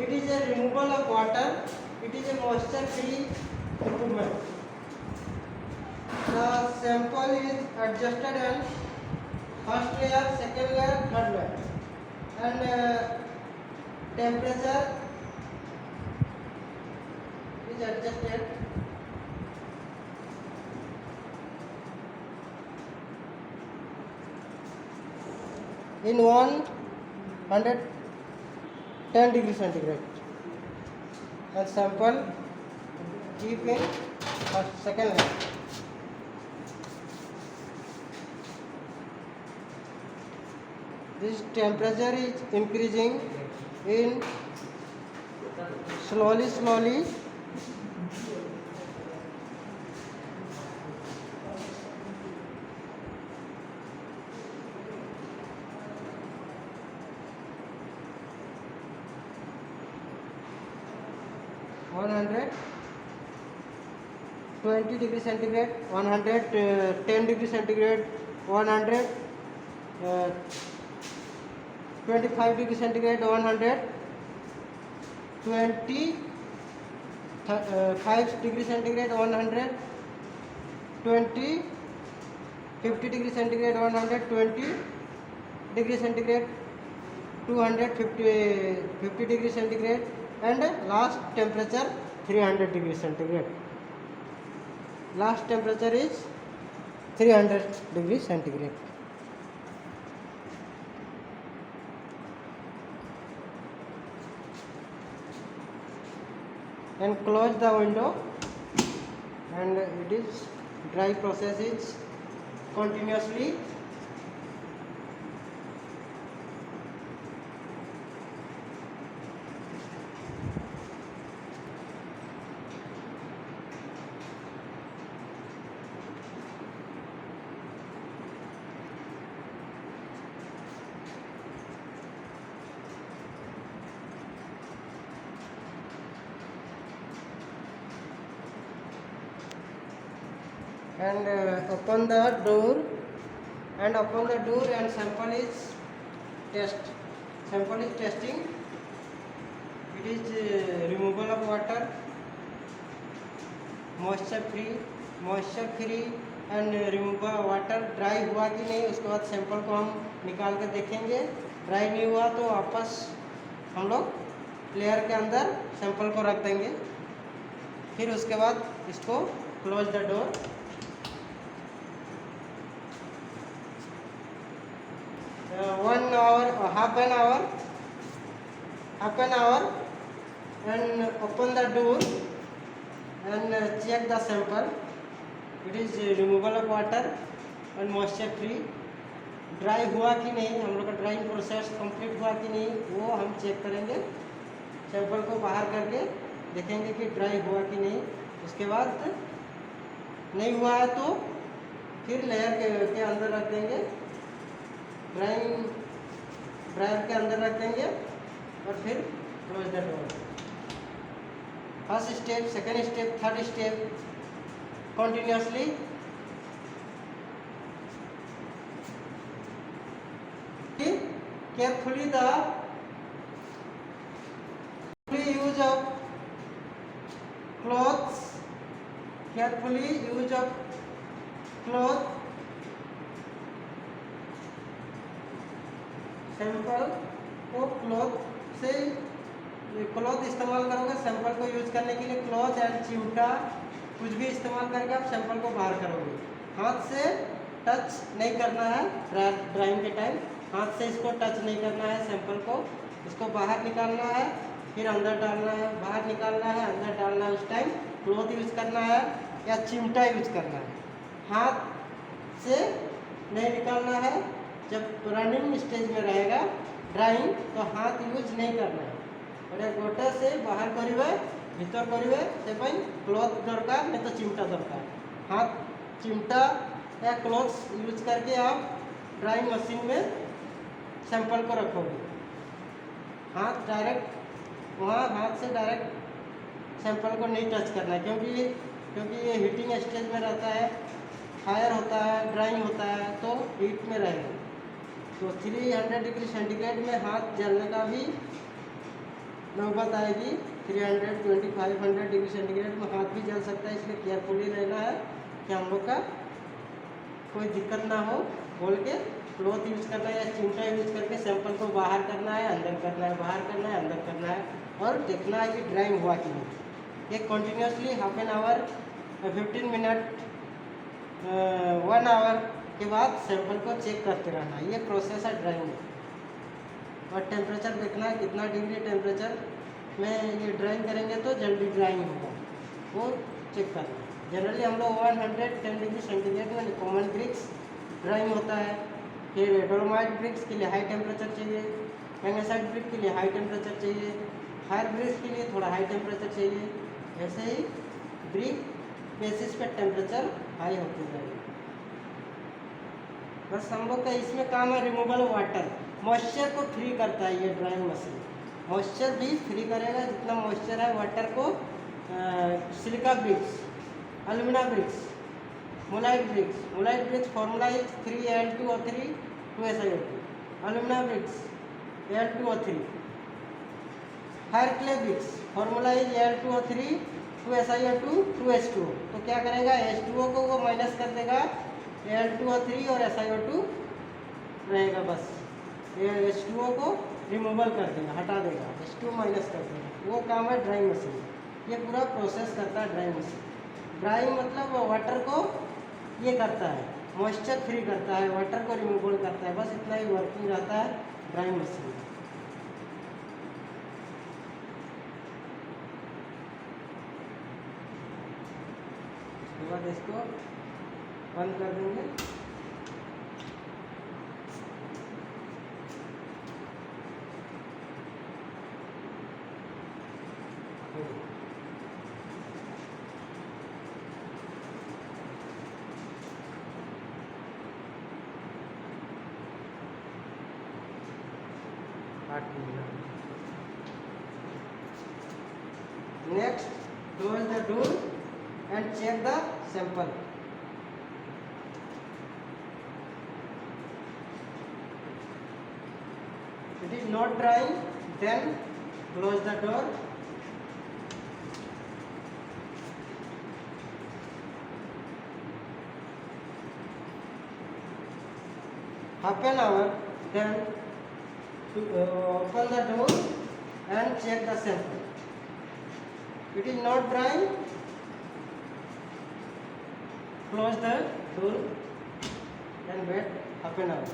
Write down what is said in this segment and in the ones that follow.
It is a removal of water. It is a moisture free equipment. The sample is adjusted and first layer, second layer, third layer, and temperature is adjusted. In 110 degree centigrade, and sample keep in second layer. This temperature is increasing in slowly 120 degree centigrade, 110 degree centigrade, 125 degree centigrade, 125 degree centigrade, 120, 50 degree centigrade, 120 degree centigrade, 250 degree centigrade, and last temperature 300 degree centigrade. Last temperature is 300 degree centigrade. And close the window, and it is dry process is continuously. And open the door, and sample is testing. It is removal of water, moisture free, and removal water dry हुआ कि नहीं, उसके बाद sample को हम निकाल कर देखेंगे. ड्राई नहीं हुआ तो वापस हम लोग लेयर के अंदर सैंपल को रख देंगे. फिर उसके बाद इसको close the door. half an hour, and open the door and check the sample. It is removal of water and moisture free. Dry हुआ कि नहीं, हम लोग का ड्राइंग प्रोसेस कंप्लीट हुआ कि नहीं, वो हम चेक करेंगे. सैंपल को बाहर करके देखेंगे कि ड्राई हुआ कि नहीं. उसके बाद नहीं हुआ है तो फिर लेयर के अंदर रख देंगे, ड्रायर के अंदर रख देंगे, और फिर close the door. First step, second step, third step continuously. Carefully use of cloth. Sample को क्लॉथ इस्तेमाल करोगे. सैंपल को यूज करने के लिए क्लॉथ एंड चिमटा कुछ भी इस्तेमाल करके आप सैंपल को बाहर करोगे. हाथ से टच नहीं करना है. ड्राइंग के टाइम हाथ से इसको टच नहीं करना है. सैंपल को इसको बाहर निकालना है, फिर अंदर डालना है, बाहर निकालना है, अंदर डालना है. उस टाइम क्लॉथ यूज करना है या चिमटा यूज करना है. हाथ से नहीं निकालना है. जब रनिंग स्टेज में रहेगा ड्राइंग तो हाथ यूज नहीं करना है. गोटे से बाहर करेंगे, भीतर करेंगे, से क्लॉथ दरकार नहीं तो चिमटा दरकार. हाथ चिमटा या क्लॉथ यूज करके आप ड्राइंग मशीन में सैंपल को रखोगे. हाथ से डायरेक्ट सैंपल को नहीं टच करना है, क्योंकि ये हीटिंग स्टेज में रहता है, फायर होता है, ड्राइंग होता है, तो हीट में रहेगा. तो 300 डिग्री सेंटीग्रेड में हाथ जलने का भी नौबत आएगी 320 500 डिग्री सेंटीग्रेड में हाथ भी जल सकता है, इसलिए केयरफुली रहना है कि हम लोग का कोई दिक्कत ना हो। खोल के क्लॉथ यूज करना है या चिमटा यूज करके सैंपल को बाहर करना है, अंदर करना है, बाहर करना है, अंदर करना है और देखना है कि ड्राइंग हुआ कि नहीं। ये continuously half an hour 15 minute 1 hour के बाद सैंपल को चेक करते रहना है। ये प्रोसेस है ड्राइंग। और टेम्परेचर देखना है कितना डिग्री टेम्परेचर में ये ड्राइंग करेंगे तो जल्दी ड्राइंग होगा, वो चेक करना है। जनरली हम लोग 110 डिग्री सेंटीग्रेड में कॉमन ब्रिक्स ड्राइंग होता है। फिर डोलोमाइट ब्रिक्स के लिए हाई टेम्परेचर चाहिए, मैग्नेसाइट ब्रिक के लिए हाई टेम्परेचर चाहिए, फायर ब्रिक्स के लिए थोड़ा हाई टेम्परेचर चाहिए। ऐसे ही ब्रिक बेसिस पे टेम्परेचर हाई होते जाएगा। बस हम लोग का इसमें काम है रिमूवल वाटर, मॉइस्चर को फ्री करता है ये ड्राइंग मशीन। मॉइस्चर भी फ्री करेगा, जितना मॉइस्चर है वाटर को silica bricks, alumina bricks, mullite bricks formula is 3Al2O3 2SiO2, alumina bricks Al2O3, fire clay bricks formula is Al2O3 2SiO2 2H2O। तो क्या करेगा, H2O को वो माइनस कर देगा, Al2O3 और SiO2 रहेगा। बस ये H2O को रिमूवल कर देगा, हटा देगा, H2O माइनस कर देगा। वो काम है ड्राइंग मशीन। ये पूरा प्रोसेस करता है ड्राइंग मशीन। ड्राइंग मतलब वाटर को ये करता है, मॉइस्चर फ्री करता है, वाटर को रिमूवल करता है। बस इतना ही वर्किंग रहता है ड्राइंग मशीन। उसके बाद इसको बंद कर देंगे। Next, close the door and check the sample. It is not drying, then close the door. Half an hour, then open the door and check the sample. It is not drying, close the door and wait half an hour.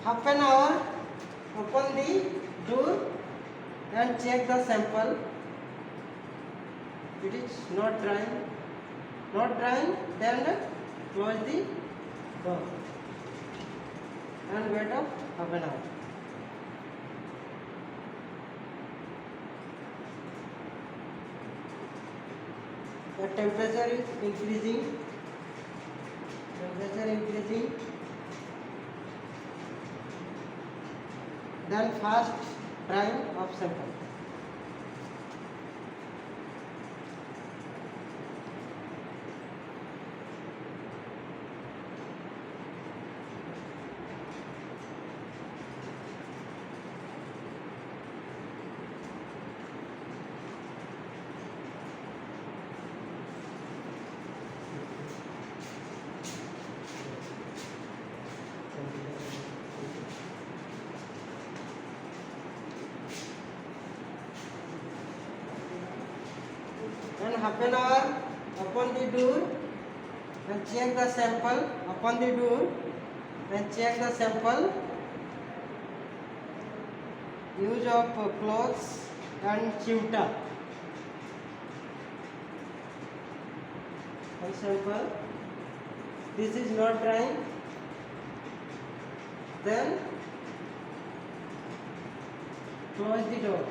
Half an hour, open the door and check the sample. It is not drying, then close the door and wait of half an hour. The temperature is increasing. Then fast drying of sample. And half an hour, open the door and check the sample. Open the door and check the sample. use of cloths and chiuta. For example, this is not drying, then close the door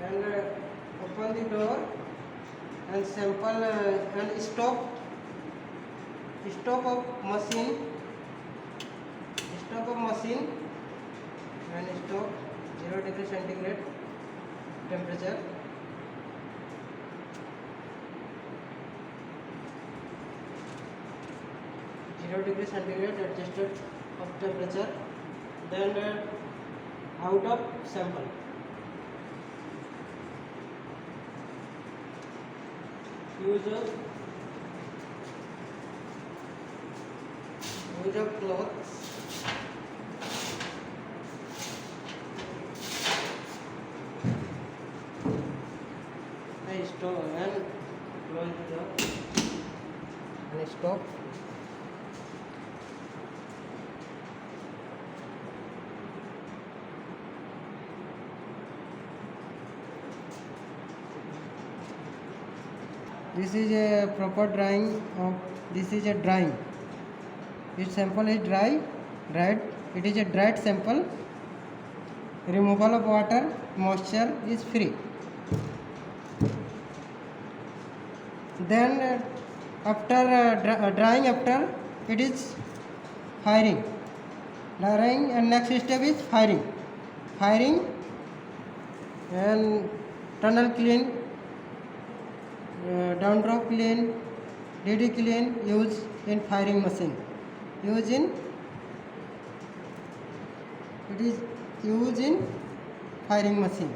and open the door and sample and stop of machine and stop 0 degree centigrade temperature. Adjusted of temperature, then out of sample. Use of clothes and stop and close the door and stop. This is a proper drying of, this is a drying. Its sample is dried. It is a dried sample. Removal of water, moisture is free. Then after drying, after it is firing. Drying and next step is firing. Firing and tunnel clean. Down drop clean, DD clean, use in firing machine. It is use in firing machine.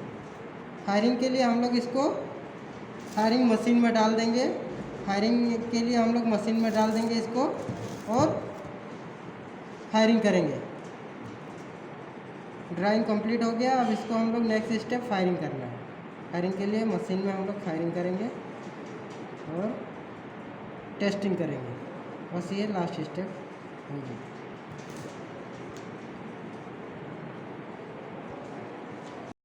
Firing के लिए हम लोग इसको firing machine में डाल देंगे. Firing के लिए हम लोग मशीन में डाल देंगे इसको और फायरिंग करेंगे. ड्राइंग कंप्लीट हो गया. अब इसको हम लोग नेक्स्ट स्टेप फायरिंग करना है. फायरिंग के लिए मशीन में हम लोग फायरिंग करेंगे और टेस्टिंग करेंगे. बस ये लास्ट स्टेप होगी.